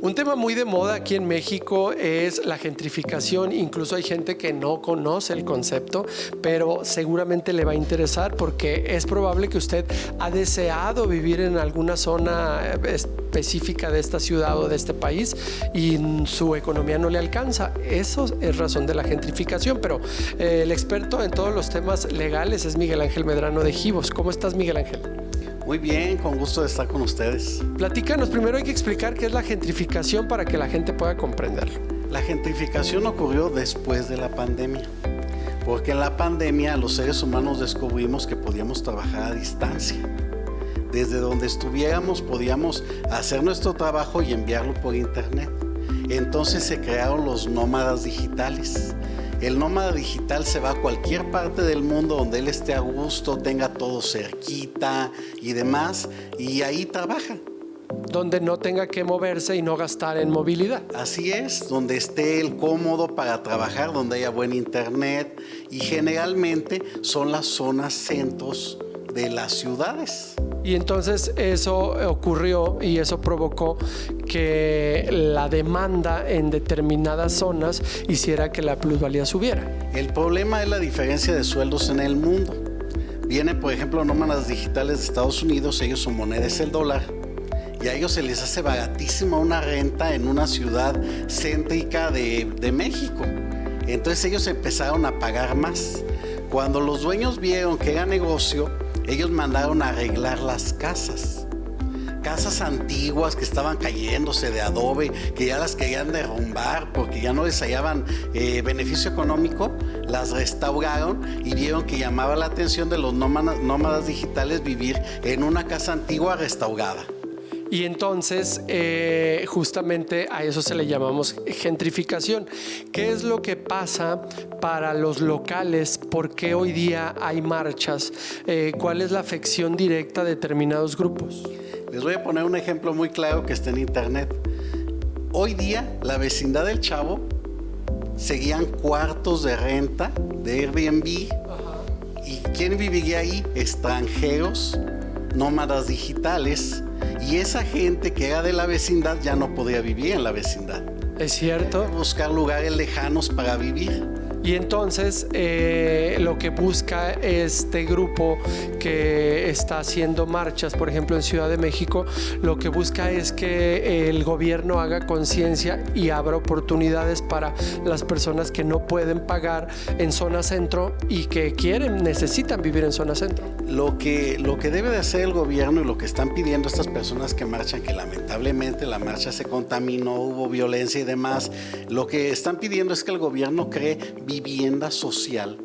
Un tema muy de moda aquí en México es la gentrificación. Incluso hay gente que no conoce el concepto, pero seguramente le va a interesar porque es probable que usted ha deseado vivir en alguna zona específica de esta ciudad o de este país y su economía no le alcanza. Eso es razón de la gentrificación, pero el experto en todos los temas legales es Miguel Ángel Medrano de Givos. ¿Cómo estás, Miguel Ángel? Muy bien, con gusto de estar con ustedes. Platícanos, primero hay que explicar qué es la gentrificación para que la gente pueda comprenderlo. La gentrificación ocurrió después de la pandemia, porque en la pandemia los seres humanos descubrimos que podíamos trabajar a distancia. Desde donde estuviéramos podíamos hacer nuestro trabajo y enviarlo por internet. Entonces se crearon los nómadas digitales. El nómada digital se va a cualquier parte del mundo donde él esté a gusto, tenga todo cerquita y demás, y ahí trabaja. Donde no tenga que moverse y no gastar en movilidad. Así es, donde esté él cómodo para trabajar, donde haya buen internet, y generalmente son las zonas centros de las ciudades. Y entonces eso ocurrió y eso provocó que la demanda en determinadas zonas hiciera que la plusvalía subiera. El problema es la diferencia de sueldos en el mundo. Vienen, por ejemplo, nómadas digitales de Estados Unidos, ellos su moneda es el dólar, y a ellos se les hace baratísima una renta en una ciudad céntrica de México. Entonces ellos empezaron a pagar más. Cuando los dueños vieron que era negocio, ellos mandaron a arreglar las casas. Casas antiguas que estaban cayéndose de adobe, que ya las querían derrumbar porque ya no les hallaban beneficio económico, las restauraron y vieron que llamaba la atención de los nómadas digitales vivir en una casa antigua restaurada. Y entonces justamente a eso se le llamamos gentrificación. ¿Qué es lo que pasa para los locales? ¿Por qué hoy día hay marchas? ¿Cuál es la afección directa de determinados grupos? Les voy a poner un ejemplo muy claro que está en internet. Hoy día la vecindad del Chavo seguían cuartos de renta de Airbnb. Ajá. ¿Y quién viviría ahí? Extranjeros, nómadas digitales. Y esa gente que era de la vecindad ya no podía vivir en la vecindad. Es cierto. Buscar lugares lejanos para vivir. Y entonces lo que busca este grupo que está haciendo marchas, por ejemplo en Ciudad de México, lo que busca es que el gobierno haga conciencia y abra oportunidades para las personas que no pueden pagar en zona centro y que necesitan vivir en zona centro. Lo que debe de hacer el gobierno y lo que están pidiendo estas personas que marchan, que lamentablemente la marcha se contaminó, hubo violencia y demás, lo que están pidiendo es que el gobierno cree vivienda social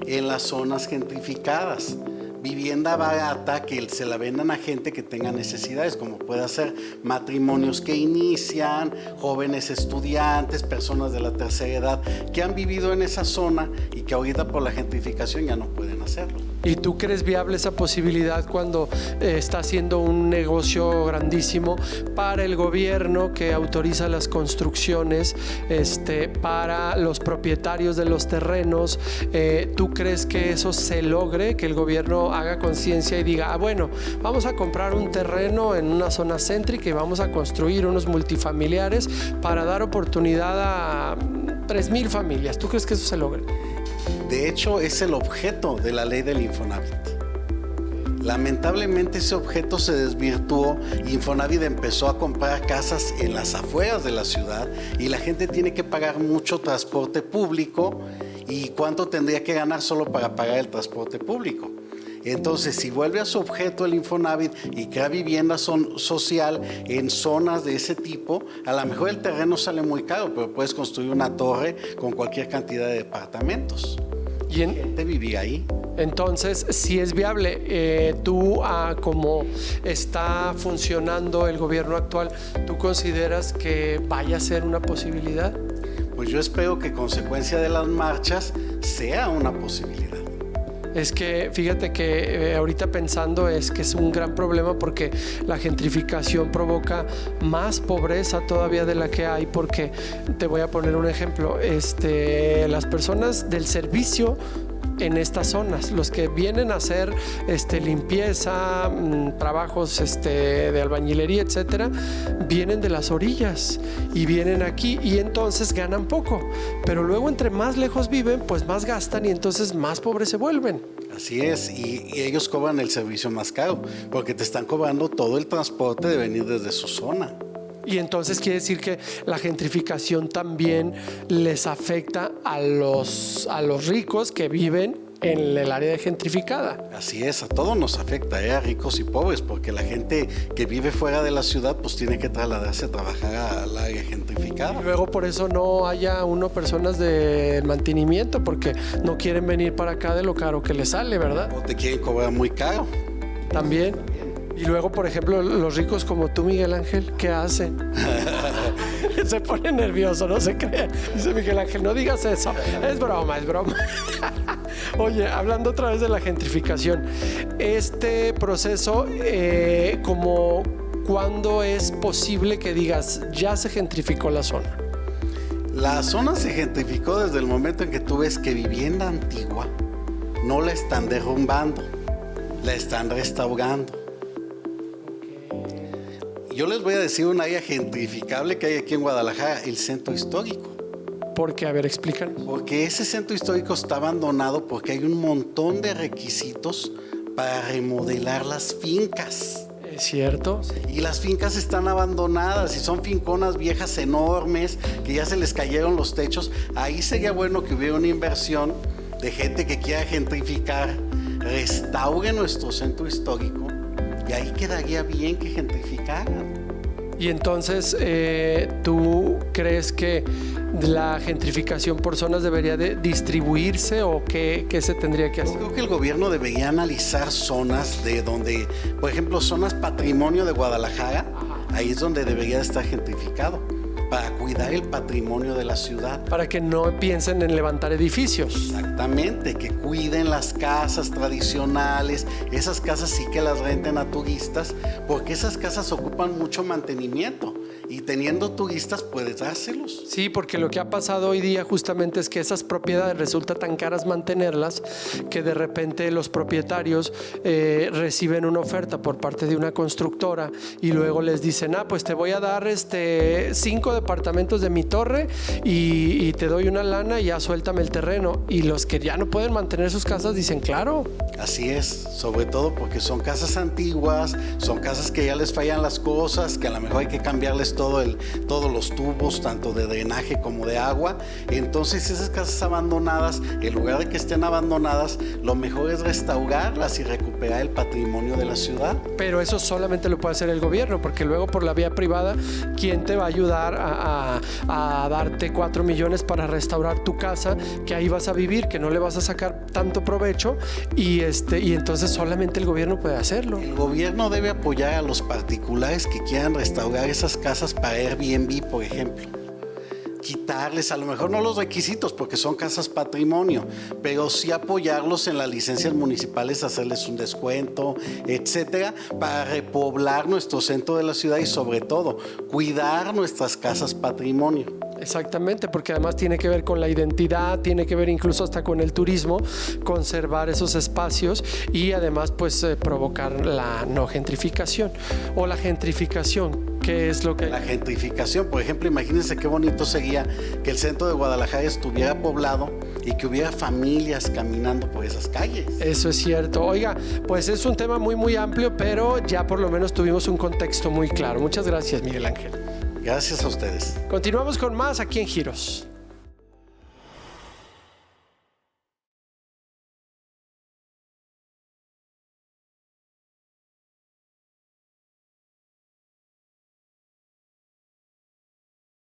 en las zonas gentrificadas, vivienda barata que se la vendan a gente que tenga necesidades, como puede ser matrimonios que inician, jóvenes estudiantes, personas de la tercera edad que han vivido en esa zona y que ahorita por la gentrificación ya no pueden hacerlo. ¿Y tú crees viable esa posibilidad cuando está haciendo un negocio grandísimo para el gobierno que autoriza las construcciones, para los propietarios de los terrenos? ¿Tú crees que eso se logre, que el gobierno haga conciencia y diga, bueno, vamos a comprar un terreno en una zona céntrica y vamos a construir unos multifamiliares para dar oportunidad a 3,000 familias? ¿Tú crees que eso se logre? De hecho, es el objeto de la ley del Infonavit. Lamentablemente ese objeto se desvirtuó. Infonavit empezó a comprar casas en las afueras de la ciudad y la gente tiene que pagar mucho transporte público. ¿Y cuánto tendría que ganar solo para pagar el transporte público? Entonces, si vuelve a su objeto el Infonavit y crea vivienda social en zonas de ese tipo, a lo mejor el terreno sale muy caro, pero puedes construir una torre con cualquier cantidad de departamentos. Y gente vivir ahí. Entonces, si es viable, tú, como está funcionando el gobierno actual, ¿tú consideras que vaya a ser una posibilidad? Pues yo espero que consecuencia de las marchas sea una posibilidad. Es que fíjate que ahorita pensando es que es un gran problema porque la gentrificación provoca más pobreza todavía de la que hay, porque te voy a poner un ejemplo, las personas del servicio en estas zonas. Los que vienen a hacer limpieza, trabajos de albañilería, etcétera, vienen de las orillas y vienen aquí y entonces ganan poco. Pero luego entre más lejos viven, pues más gastan y entonces más pobres se vuelven. Así es, y ellos cobran el servicio más caro porque te están cobrando todo el transporte de venir desde su zona. Y entonces quiere decir que la gentrificación también les afecta a los ricos que viven en el área gentrificada. Así es, a todos nos afecta, a ricos y pobres, porque la gente que vive fuera de la ciudad pues tiene que trasladarse a trabajar al área gentrificada. Y luego por eso no haya personas de mantenimiento, porque no quieren venir para acá de lo caro que les sale, ¿verdad? O te quieren cobrar muy caro. También. Y luego, por ejemplo, los ricos como tú, Miguel Ángel, ¿qué hacen? Se pone nervioso, no se cree. Dice Miguel Ángel, no digas eso. Es broma, es broma. Oye, hablando otra vez de la gentrificación, este proceso, ¿cuándo es posible que digas, ya se gentrificó la zona? La zona se gentrificó desde el momento en que tú ves que vivienda antigua no la están derrumbando, la están restaurando. Yo les voy a decir un área gentrificable que hay aquí en Guadalajara, el centro histórico. ¿Por qué? A ver, explícanos. Porque ese centro histórico está abandonado porque hay un montón de requisitos para remodelar las fincas. ¿Es cierto? Y las fincas están abandonadas y son finconas viejas enormes que ya se les cayeron los techos. Ahí sería bueno que hubiera una inversión de gente que quiera gentrificar, restaure nuestro centro histórico y ahí quedaría bien que gentrificaran. Y entonces, ¿tú crees que la gentrificación por zonas debería de distribuirse o qué se tendría que hacer? Yo creo que el gobierno debería analizar zonas de donde, por ejemplo, zonas patrimonio de Guadalajara, ahí es donde debería estar gentrificado, para cuidar el patrimonio de la ciudad. Para que no piensen en levantar edificios. Exactamente, que cuiden las casas tradicionales, esas casas sí que las renten a turistas, porque esas casas ocupan mucho mantenimiento. Y teniendo turistas puedes dárselos. Sí, porque lo que ha pasado hoy día justamente es que esas propiedades resulta tan caras mantenerlas que de repente los propietarios reciben una oferta por parte de una constructora y luego les dicen, pues te voy a dar 5 departamentos de mi torre y te doy una lana y ya suéltame el terreno. Y los que ya no pueden mantener sus casas dicen, claro. Así es, sobre todo porque son casas antiguas, son casas que ya les fallan las cosas, que a lo mejor hay que cambiarles todos los tubos, tanto de drenaje como de agua. Entonces esas casas abandonadas, en lugar de que estén abandonadas, lo mejor es restaurarlas y recuperar el patrimonio de la ciudad. Pero eso solamente lo puede hacer el gobierno, porque luego por la vía privada, ¿quién te va a ayudar a darte 4 millones para restaurar tu casa, que ahí vas a vivir, que no le vas a sacar tanto provecho y entonces solamente el gobierno puede hacerlo? El gobierno debe apoyar a los particulares que quieran restaurar esas casas para Airbnb, por ejemplo. Quitarles, a lo mejor no los requisitos porque son casas patrimonio, pero sí apoyarlos en las licencias municipales, hacerles un descuento, etcétera, para repoblar nuestro centro de la ciudad y sobre todo cuidar nuestras casas patrimonio. Exactamente, porque además tiene que ver con la identidad, tiene que ver incluso hasta con el turismo, conservar esos espacios y además pues provocar la no gentrificación o la gentrificación. ¿Qué es lo que...? La gentrificación, por ejemplo, imagínense qué bonito sería que el centro de Guadalajara estuviera poblado y que hubiera familias caminando por esas calles. Eso es cierto. Oiga, pues es un tema muy, muy amplio, pero ya por lo menos tuvimos un contexto muy claro. Muchas gracias, Miguel Ángel. Gracias a ustedes. Continuamos con más aquí en Giros.